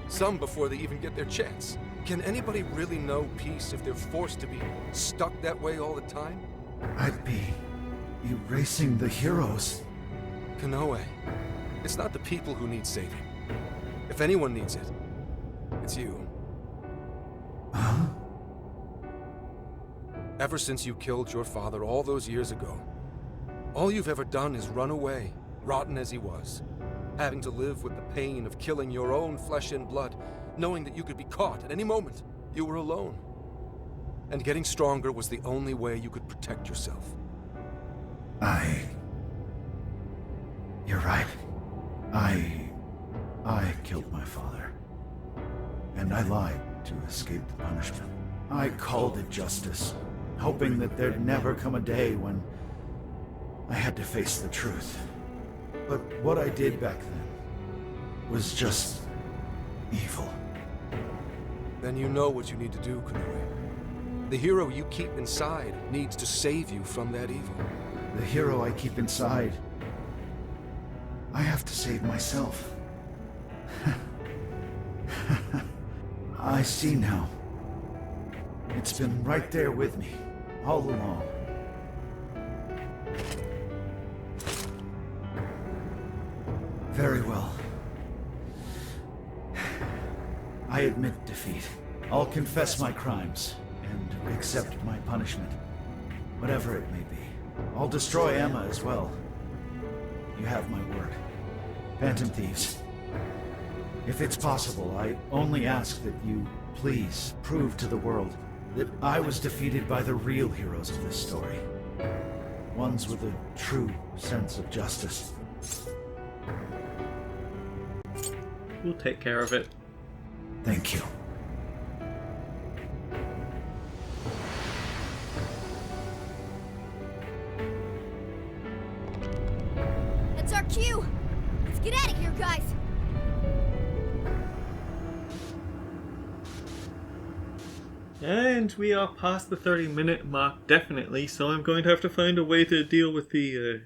[SPEAKER 5] Some before they even get their chance. Can anybody really know peace if they're forced to be stuck that way all the time?
[SPEAKER 12] I'd be erasing the heroes.
[SPEAKER 5] Konoe, it's not the people who need saving. If anyone needs it, it's you.
[SPEAKER 12] Huh?
[SPEAKER 5] Ever since you killed your father all those years ago, all you've ever done is run away, rotten as he was, having to live with the pain of killing your own flesh and blood, knowing that you could be caught at any moment. You were alone. And getting stronger was the only way you could protect yourself.
[SPEAKER 12] You're right. I killed my father. And I lied to escape the punishment. I called it justice, hoping that there'd never come a day when I had to face the truth. But what I did back then was just evil.
[SPEAKER 5] Then you know what you need to do, Konoe. The hero you keep inside needs to save you from that evil.
[SPEAKER 12] The hero I keep inside, I have to save myself. I see now. It's been right there with me, all along. Very well. I admit defeat. I'll confess my crimes and accept my punishment, whatever it may be. I'll destroy Emma as well. You have my word. Phantom Thieves. If it's possible, I only ask that you please prove to the world that I was defeated by the real heroes of this story. Ones with a true sense of justice.
[SPEAKER 3] We'll take care of it.
[SPEAKER 12] Thank you.
[SPEAKER 4] That's our cue! Let's get out of here, guys!
[SPEAKER 3] And we are past the 30-minute mark, definitely, so I'm going to have to find a way to deal with the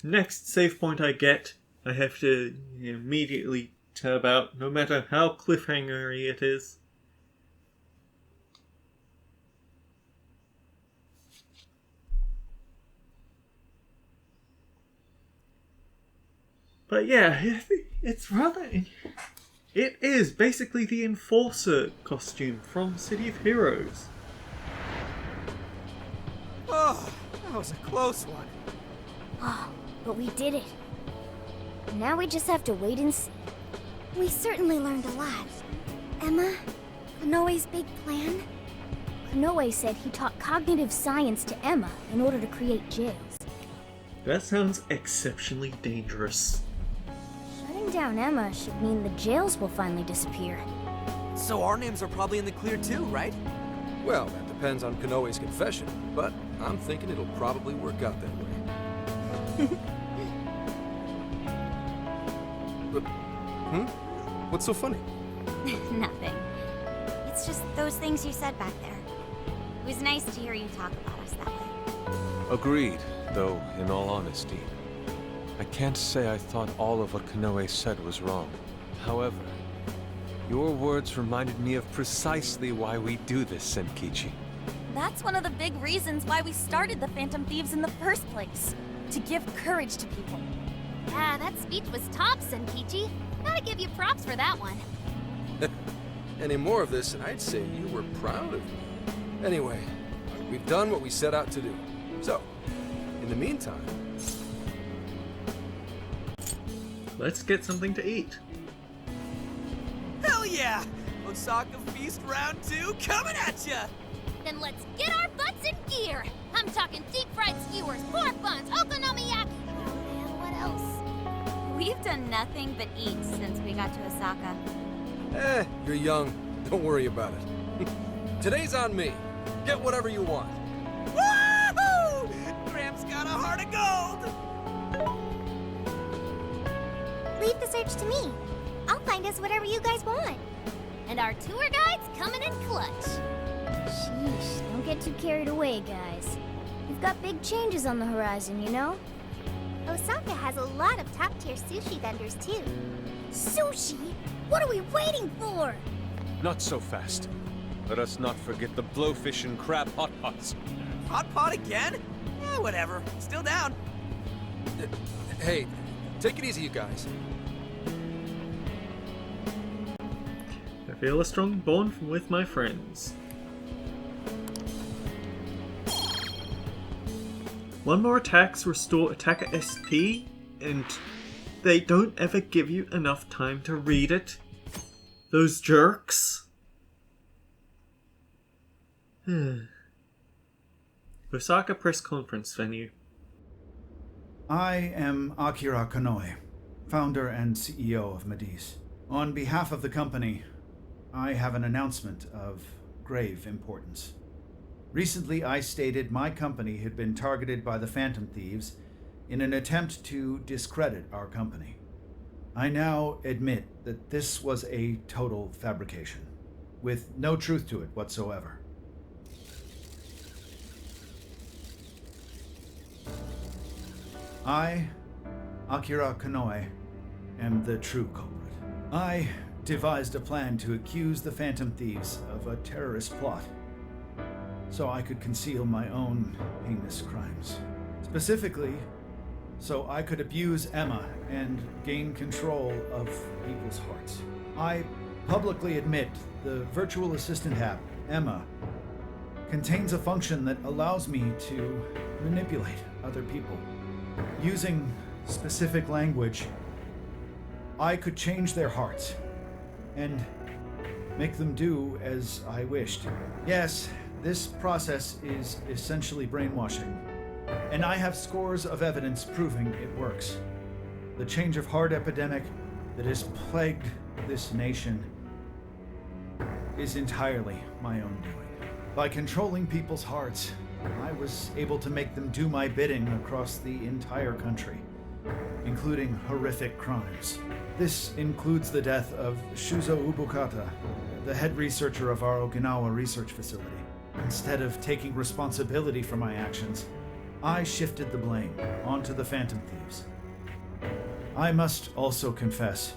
[SPEAKER 3] next save point I get. I have to immediately tab out, no matter how cliffhangery it is. But yeah, it's rather... It is basically the Enforcer costume from City of Heroes.
[SPEAKER 1] Oh, that was a close one.
[SPEAKER 4] Oh, but we did it. Now we just have to wait and see. We certainly learned a lot. Emma, Konoe's big plan? Konoe said he taught cognitive science to Emma in order to create jails.
[SPEAKER 3] That sounds exceptionally dangerous.
[SPEAKER 4] Shutting down Emma should mean the jails will finally disappear.
[SPEAKER 1] So our names are probably in the clear too, right?
[SPEAKER 5] Well, that depends on Konoe's confession, but I'm thinking it'll probably work out that way. What's so funny?
[SPEAKER 2] Nothing. It's just those things you said back there. It was nice to hear you talk about us that way.
[SPEAKER 9] Agreed, though, in all honesty. I can't say I thought all of what Konoe said was wrong. However, your words reminded me of precisely why we do this, Senkichi.
[SPEAKER 10] That's one of the big reasons why we started the Phantom Thieves in the first place. To give courage to people.
[SPEAKER 11] Ah, that speech was top, Senkichi. Gotta give you props for that one.
[SPEAKER 5] Any more of this, and I'd say you were proud of me. Anyway, we've done what we set out to do. So, in the meantime...
[SPEAKER 3] Let's get something to eat.
[SPEAKER 1] Hell yeah! Osaka Feast Round 2 coming at ya!
[SPEAKER 11] Then let's get our butts in gear! I'm talking deep-fried skewers, pork buns, okonomiyaki! Oh man, what else?
[SPEAKER 2] We've done nothing but eat since we got to Osaka.
[SPEAKER 5] You're young. Don't worry about it. Today's on me. Get whatever you want.
[SPEAKER 1] Woohoo! Gramps got a heart of gold!
[SPEAKER 4] Leave the search to me. I'll find us whatever you guys want.
[SPEAKER 11] And our tour guide's coming in clutch.
[SPEAKER 4] Sheesh, don't get too carried away, guys. We've got big changes on the horizon, you know?
[SPEAKER 11] Osaka has a lot of top-tier sushi vendors, too.
[SPEAKER 4] Sushi? What are we waiting for?
[SPEAKER 9] Not so fast. Let us not forget the blowfish and crab hot pots.
[SPEAKER 1] Hot pot again? Eh, whatever. Still down.
[SPEAKER 5] Hey, take it easy, you guys.
[SPEAKER 3] I feel a strong bond with my friends. One more attacks restore attacker SP, and they don't ever give you enough time to read it. Those jerks. Osaka press conference venue.
[SPEAKER 7] I am Akira Konoe, founder and CEO of Mediz. On behalf of the company, I have an announcement of grave importance. Recently, I stated my company had been targeted by the Phantom Thieves in an attempt to discredit our company. I now admit that this was a total fabrication, with no truth to it whatsoever. I, Akira Konoe, am the true culprit. I devised a plan to accuse the Phantom Thieves of a terrorist plot, so I could conceal my own heinous crimes. Specifically, so I could abuse Emma and gain control of people's hearts. I publicly admit the virtual assistant app, Emma, contains a function that allows me to manipulate other people. Using specific language, I could change their hearts and make them do as I wished. Yes, this process is essentially brainwashing, and I have scores of evidence proving it works. The change of heart epidemic that has plagued this nation is entirely my own doing. By controlling people's hearts, I was able to make them do my bidding across the entire country, including horrific crimes. This includes the death of Shuzo Ubukata, the head researcher of our Okinawa research facility. Instead of taking responsibility for my actions, I shifted the blame onto the Phantom Thieves. I must also confess,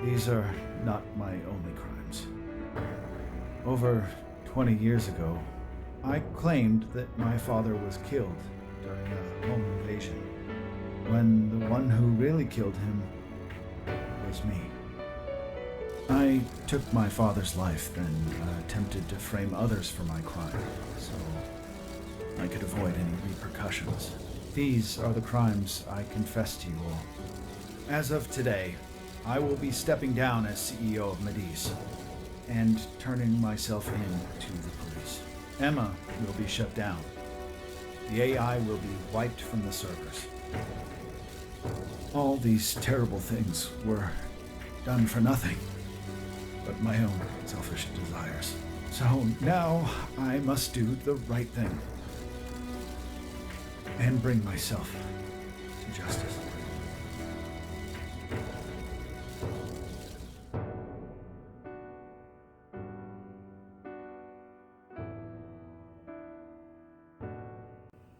[SPEAKER 7] these are not my only crimes. Over 20 years ago, I claimed that my father was killed during a home invasion.
[SPEAKER 12] when the one who really killed him was me. I took my father's life, then attempted to frame others for my crime, so I could avoid any repercussions. These are the crimes I confess to you all. As of today, I will be stepping down as CEO of Mediz and turning myself in to the police. Emma will be shut down. The AI will be wiped from the servers. All these terrible things were done for nothing but my own selfish desires. So now I must do the right thing and bring myself to justice.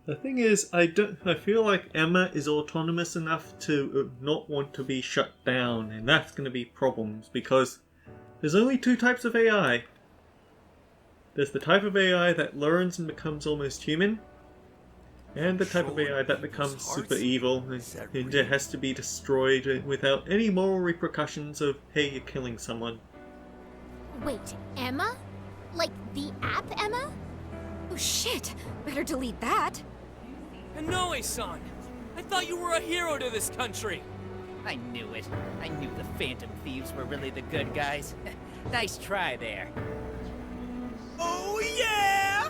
[SPEAKER 3] The thing is, I feel like Emma is autonomous enough to not want to be shut down, and that's going to be problems, because there's only two types of AI. There's the type of AI that learns and becomes almost human, and the type of AI that becomes super evil and it has to be destroyed without any moral repercussions of, hey, you're killing someone.
[SPEAKER 11] Wait, Emma? Like the app Emma?
[SPEAKER 10] Oh shit! Better delete that.
[SPEAKER 14] Kanoe-san! I thought you were a hero to this country!
[SPEAKER 15] I knew it. I knew the Phantom Thieves were really the good guys. Nice try there.
[SPEAKER 14] Oh yeah!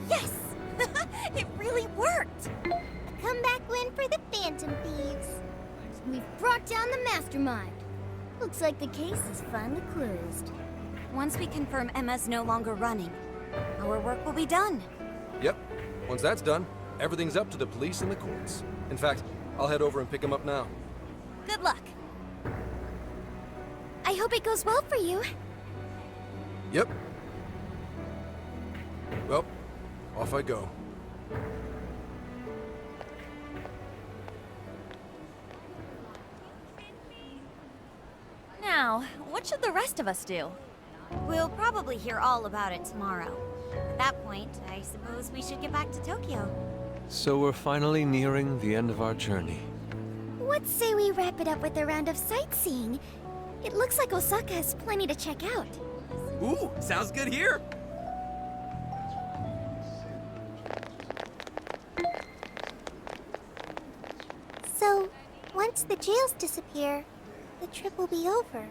[SPEAKER 2] Yes! It really worked!
[SPEAKER 4] A comeback win for the Phantom Thieves. We've brought down the mastermind. Looks like the case is finally closed.
[SPEAKER 2] Once we confirm Emma's no longer running, our work will be done.
[SPEAKER 5] Yep. Once that's done, everything's up to the police and the courts. In fact, I'll head over and pick him up now.
[SPEAKER 2] Good luck. I hope it goes well for you.
[SPEAKER 5] Yep. Well, off I go.
[SPEAKER 10] Now, what should the rest of us do?
[SPEAKER 2] We'll probably hear all about it tomorrow. At that point, I suppose we should get back to Tokyo.
[SPEAKER 9] So we're finally nearing the end of our journey.
[SPEAKER 4] What say we wrap it up with a round of sightseeing? It looks like Osaka has plenty to check out.
[SPEAKER 14] Ooh, sounds good here!
[SPEAKER 4] So, once the jails disappear, the trip will be over.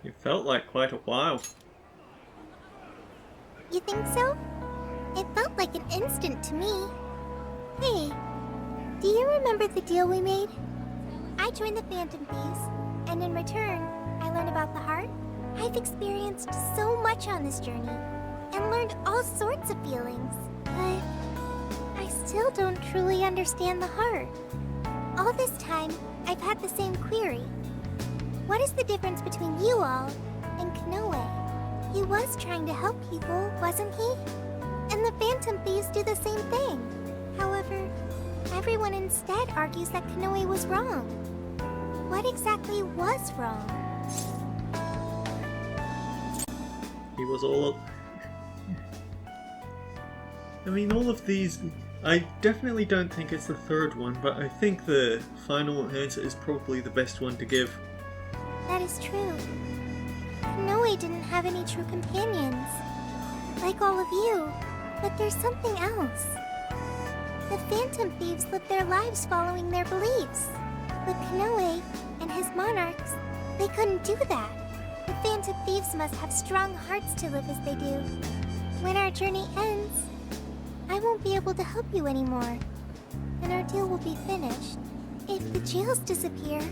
[SPEAKER 3] It felt like quite a while.
[SPEAKER 4] You think so? It felt like an instant to me. Hey, do you remember the deal we made? I joined the Phantom Thieves, and in return, I learned about the heart. I've experienced so much on this journey, and learned all sorts of feelings, but I still don't truly understand the heart. All this time, I've had the same query. What is the difference between you all and Kanoe? He was trying to help people, wasn't he? And the Phantom Thieves do the same thing. However, everyone instead argues that Kanoe was wrong. What exactly was wrong?
[SPEAKER 3] He was all... I mean, all of these... I definitely don't think it's the third one, but I think the final answer is probably the best one to give.
[SPEAKER 4] That is true. Kanoe didn't have any true companions. Like all of you. But there's something else. The Phantom Thieves live their lives following their beliefs. But Kanoe and his monarchs, they couldn't do that. The Phantom Thieves must have strong hearts to live as they do. When our journey ends, I won't be able to help you anymore. And our deal will be finished. If the jails disappear,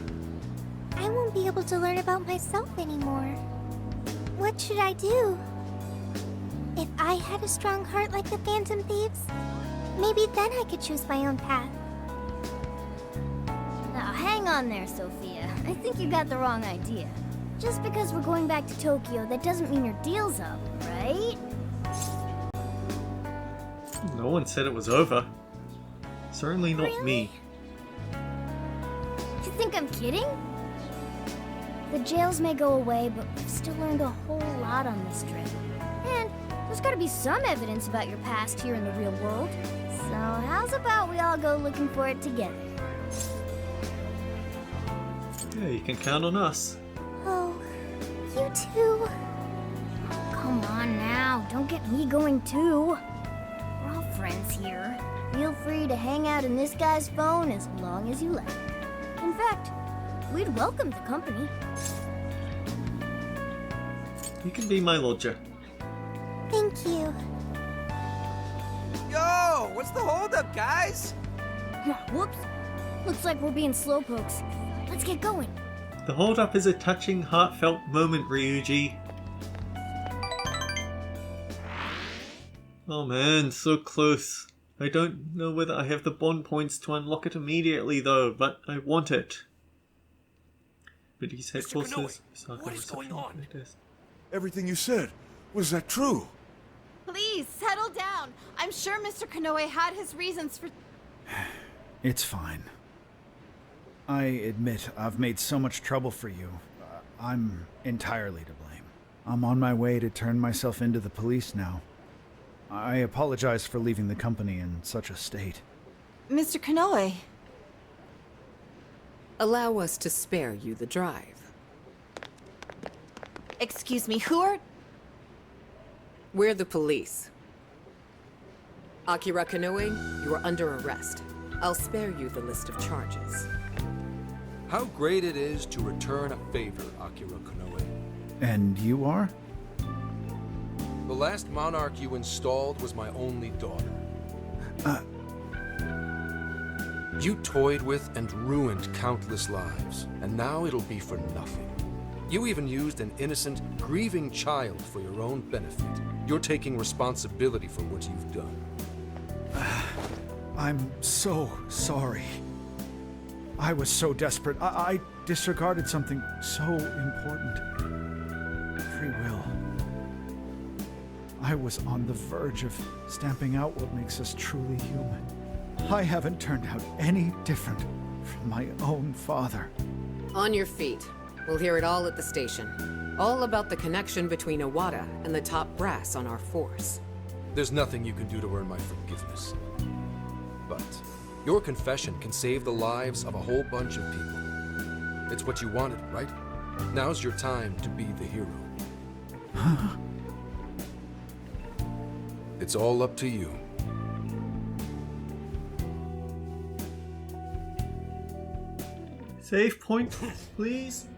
[SPEAKER 4] I won't be able to learn about myself anymore. What should I do? If I had a strong heart like the Phantom Thieves, maybe then I could choose my own path. Now hang on there, Sophia. I think you got the wrong idea. Just because we're going back to Tokyo, that doesn't mean your deal's up, right?
[SPEAKER 3] No one said it was over. Certainly not
[SPEAKER 4] Really?
[SPEAKER 3] me.
[SPEAKER 4] You think I'm kidding? The jails may go away, but we've still learned a whole lot on this trip. And There's gotta be some evidence about your past here in the real world. So how's about we all go looking for it together?
[SPEAKER 3] Yeah, you can count on us.
[SPEAKER 4] Oh, you too? Come on now, don't get me going too. We're all friends here. Feel free to hang out in this guy's phone as long as you like. In fact, we'd welcome the company.
[SPEAKER 3] You can be my lodger.
[SPEAKER 4] Thank you.
[SPEAKER 1] Yo, what's the holdup, guys?
[SPEAKER 4] Whoops. Looks like we're being slowpokes. Let's get going.
[SPEAKER 3] The hold-up is a touching, heartfelt moment, Ryuji. Oh man, so close. I don't know whether I have the bond points to unlock it immediately though, but I want it. Biddy's headquarters.
[SPEAKER 14] What is going on?
[SPEAKER 16] Everything you said, was that true?
[SPEAKER 10] Please, settle down. I'm sure Mr. Kanoe had his reasons for...
[SPEAKER 7] It's fine. I admit I've made so much trouble for you. I'm entirely to blame. I'm on my way to turn myself into the police now. I apologize for leaving the company in such a state.
[SPEAKER 10] Mr. Kanoe.
[SPEAKER 17] Allow us to spare you the drive.
[SPEAKER 10] Excuse me, who are...
[SPEAKER 17] We're the police. Akira Kanoe, you are under arrest. I'll spare you the list of charges.
[SPEAKER 5] How great it is to return a favor, Akira Kanoe.
[SPEAKER 7] And you are?
[SPEAKER 5] The last monarch you installed was my only daughter. You toyed with and ruined countless lives, and now it'll be for nothing. You even used an innocent, grieving child for your own benefit. You're taking responsibility for what you've done.
[SPEAKER 7] I'm so sorry. I was so desperate. I disregarded something so important. Free will. I was on the verge of stamping out what makes us truly human. I haven't turned out any different from my own father.
[SPEAKER 17] On your feet. We'll hear it all at the station. All about the connection between Iwata and the top brass on our force.
[SPEAKER 5] There's nothing you can do to earn my forgiveness. But your confession can save the lives of a whole bunch of people. It's what you wanted, right? Now's your time to be the hero. It's all up to you.
[SPEAKER 3] Save point, please.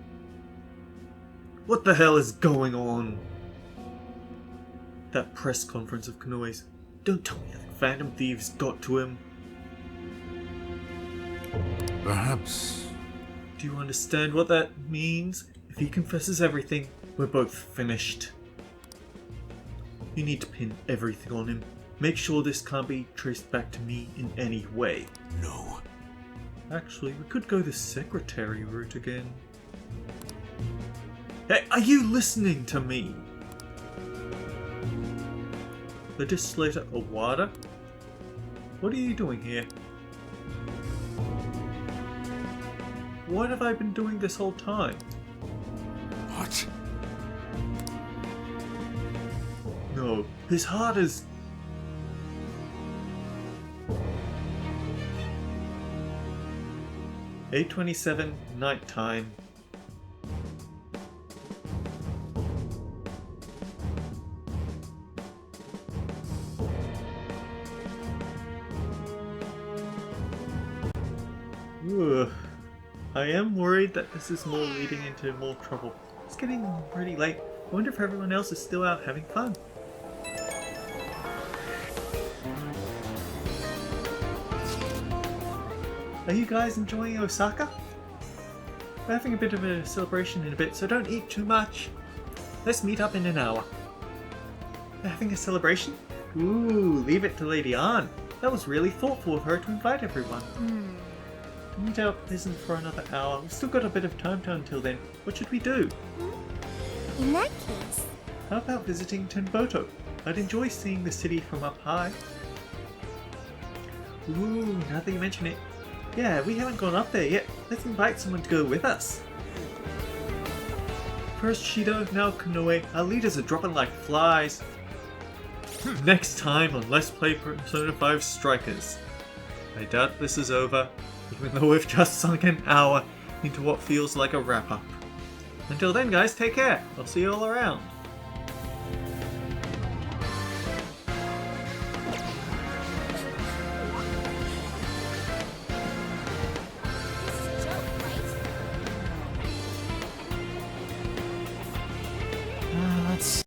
[SPEAKER 3] What the hell is going on? That press conference of Kanoe's. Don't tell me the Phantom Thieves got to him.
[SPEAKER 16] Perhaps.
[SPEAKER 3] Do you understand what that means? If he confesses everything, we're both finished. You need to pin everything on him. Make sure this can't be traced back to me in any way.
[SPEAKER 16] No.
[SPEAKER 3] Actually, we could go the secretary route again. Hey, are you listening to me? Legislator Iwata? What are you doing here? What have I been doing this whole time?
[SPEAKER 16] What?
[SPEAKER 3] No, his heart is... "8:27, nighttime. Ugh. I am worried that this is more leading into more trouble. It's getting pretty late. I wonder if everyone else is still out having fun. Are you guys enjoying Osaka? We're having a bit of a celebration in a bit, so don't eat too much. Let's meet up in an hour. We're having a celebration? Ooh, leave it to Lady Ann. That was really thoughtful of her to invite everyone. Meet up isn't for another hour. We've still got a bit of time until then. What should we do?
[SPEAKER 4] In that case...
[SPEAKER 3] How about visiting Tenboto? I'd enjoy seeing the city from up high. Ooh, now that you mention it. Yeah, we haven't gone up there yet. Let's invite someone to go with us. First Shido, now Kanoe. Our leaders are dropping like flies. next time on Let's Play Persona 5 Strikers. I doubt this is over, even though we've just sunk an hour into what feels like a wrap-up. Until then guys, take care. I'll see you all around.